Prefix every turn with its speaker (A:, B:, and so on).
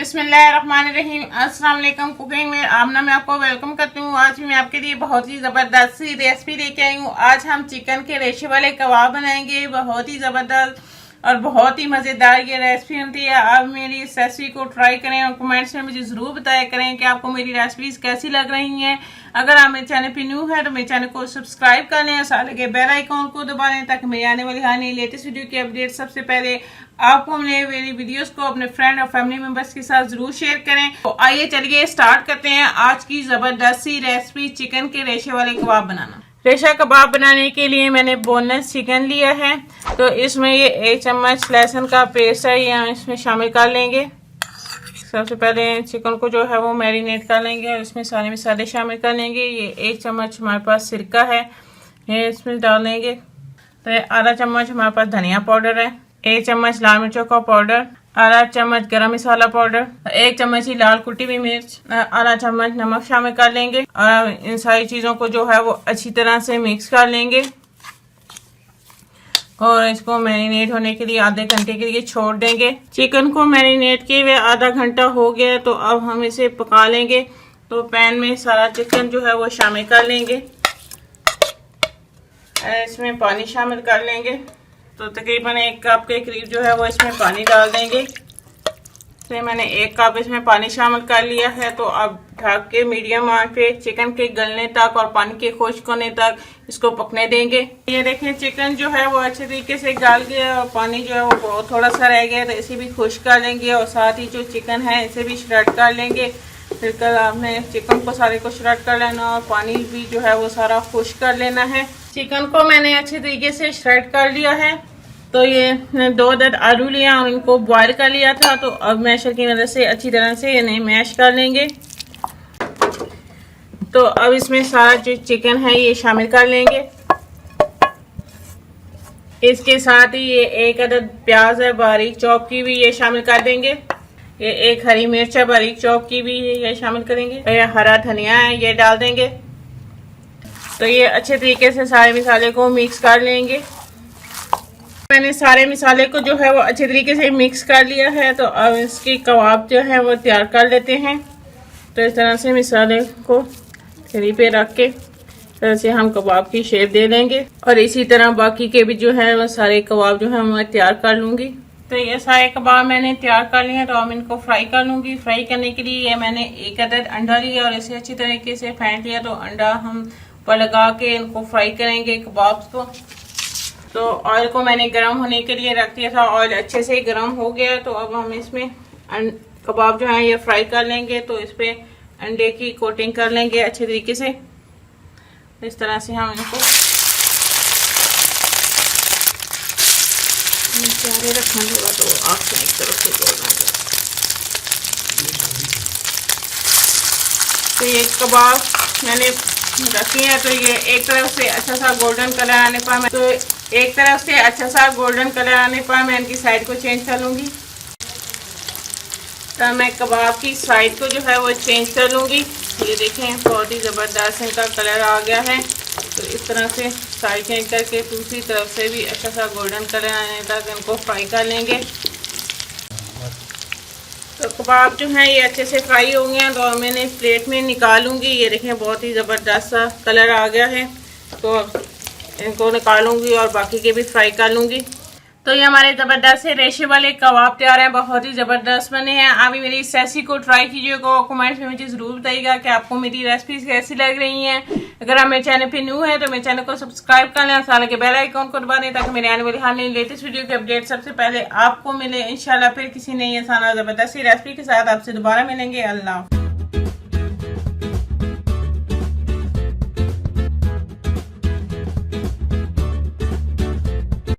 A: बिस्मिल्लाहिर्रहमानिर्रहीम। अस्सलाम वालेकुम। कुकिंग में आमना में आपको वेलकम करती हूँ। आज मैं आपके लिए बहुत ही ज़बरदस्त सी रेसिपी लेके आई हूँ। आज हम चिकन के रेशे वाले कबाब बनाएंगे। बहुत ही ज़बरदस्त और बहुत ही मज़ेदार ये रेसिपी होती है। आप मेरी इस रेसिपी को ट्राई करें और कमेंट्स में मुझे ज़रूर बताया करें कि आपको मेरी रेसिपीज कैसी लग रही हैं। अगर आप मेरे चैनल पे न्यू है तो मेरे चैनल को सब्सक्राइब कर लें और साथ लगे बेल आइकॉन को दबा लें ताकि मेरी आने वाली हर नई लेटेस्ट वीडियो की अपडेट सबसे पहले आपको मेरी वीडियोस को अपने फ्रेंड और फैमिली मेंबर्स के साथ जरूर शेयर करें। तो आइए चलिए स्टार्ट करते हैं आज की जबरदस्त सी रेसिपी, चिकन के रेशे वाले कबाब बनाना। रेशा कबाब बनाने के लिए मैंने बोनलेस चिकन लिया है। तो इसमें ये 1 चम्मच लहसुन का पेस्ट है, ये हम इसमें शामिल कर लेंगे। सबसे पहले चिकन को जो है वो मैरिनेट कर लेंगे और इसमें सारे मसाले शामिल कर लेंगे। ये 1 चम्मच हमारे पास सिरका है, ये इसमें डाल लेंगे। तो आधा चम्मच हमारे पास धनिया पाउडर है, 1 चम्मच लाल मिर्चों का पाउडर, आधा चम्मच गरम मसाला पाउडर, 1 चम्मच ही लाल कुटी हुई मिर्च, आधा चम्मच नमक शामिल कर लेंगे और इन सारी चीज़ों को जो है वो अच्छी तरह से मिक्स कर लेंगे और इसको मैरिनेट होने के लिए आधे घंटे के लिए छोड़ देंगे। चिकन को मैरिनेट किए हुए आधा घंटा हो गया तो अब हम इसे पका लेंगे। तो पैन में सारा चिकन जो है वो शामिल कर लेंगे, इसमें पानी शामिल कर लेंगे। तो तकरीबन 1 कप के करीब जो है वो इसमें पानी डाल देंगे। तो मैंने 1 कप इसमें पानी शामिल कर लिया है। तो अब ढक के मीडियम आंच पे चिकन के गलने तक और पानी के खुश्क होने तक इसको पकने देंगे। ये देखें चिकन जो है वो अच्छे तरीके से गल गया और पानी जो है वो थोड़ा सा रह गया, तो इसे भी खुश्क कर लेंगे और साथ ही जो चिकन है इसे भी श्रेड कर लेंगे। फिर कल आपने चिकन को सारे को श्रेड कर लेना और पानी भी जो है वो सारा खुश्क कर लेना है। चिकन को मैंने अच्छे तरीके से श्रेड कर लिया है। तो ये 2 अदद आलू लिया और इनको बॉयल कर लिया था। तो अब मैशर की मदद से अच्छी तरह से इन्हें मैश कर लेंगे। तो अब इसमें सारा जो चिकन है ये शामिल कर लेंगे। इसके साथ ही ये 1 अदद प्याज है बारीक चॉप की हुई, ये शामिल कर देंगे। ये 1 हरी मिर्च है बारीक चॉप की हुई, ये शामिल करेंगे। ये हरा धनिया है, ये डाल देंगे। तो ये अच्छे तरीके से सारे मसाले को मिक्स कर लेंगे। मैंने सारे मसाले को जो है वो अच्छे तरीके से मिक्स कर लिया है। तो अब इसकी कबाब जो है वो तैयार कर लेते हैं। तो इस तरह से मसाले को तरी पे रख के तरह से हम कबाब की शेप दे देंगे और इसी तरह बाकी के भी जो है वो सारे कबाब जो है मैं तैयार कर लूँगी। तो ये सारे कबाब मैंने तैयार कर लिए हैं। तो अब इनको फ्राई कर लूँगी। फ्राई करने के लिए ये मैंने 1 अदद अंडा लिया और इसे अच्छी तरीके से फेंट लिया। तो अंडा हम ऊपर लगा के इनको फ्राई करेंगे कबाब को। तो ऑयल को मैंने गर्म होने के लिए रख दिया था, ऑयल अच्छे से गर्म हो गया। तो अब हम इसमें कबाब जो है ये फ्राई कर लेंगे। तो इस पर अंडे की कोटिंग कर लेंगे अच्छे तरीके से। इस तरह से हम इनको प्यारे रखना होगा। तो आपसे एक तरफ से जोड़ना होगा। तो ये कबाब मैंने रखी है। तो ये एक तरफ से अच्छा सा गोल्डन कलर आने पर मैं इनकी साइड को चेंज कर लूँगी। तो मैं कबाब की साइड को जो है वो चेंज कर लूँगी। ये देखें बहुत ही ज़बरदस्त इनका कलर आ गया है। तो इस तरह से साइड चेंज करके दूसरी तरफ से भी अच्छा सा गोल्डन कलर आने तक इनको फ्राई कर लेंगे। तो कबाब जो है ये अच्छे से फ्राई हो गए हैं। तो मैंने प्लेट में निकालूंगी। ये देखें बहुत ही ज़बरदस्त सा कलर आ गया है। तो इनको निकालूंगी और बाकी के भी फ्राई कर लूँगी। तो ये हमारे ज़बरदस्त से रेशे वाले कबाब तैयार हैं, बहुत ही ज़बरदस्त बने हैं। आप भी मेरी इस रेसिपी को ट्राई कीजिएगा और कमेंट्स में मुझे ज़रूर बताइएगा कि आपको मेरी रेसिपीज कैसी लग रही हैं। अगर आप मेरे चैनल पे न्यू है तो मेरे चैनल को सब्सक्राइब कर लें, साथ के बेल आइकॉन को दबा दें ताकि मेरे आने वाली हर नई लेटेस्ट वीडियो की अपडेट सबसे पहले आपको मिले। इंशाल्लाह फिर किसी नई आसान और ज़बरदस्त सी रेसिपी के साथ आपसे दोबारा मिलेंगे। अल्लाह।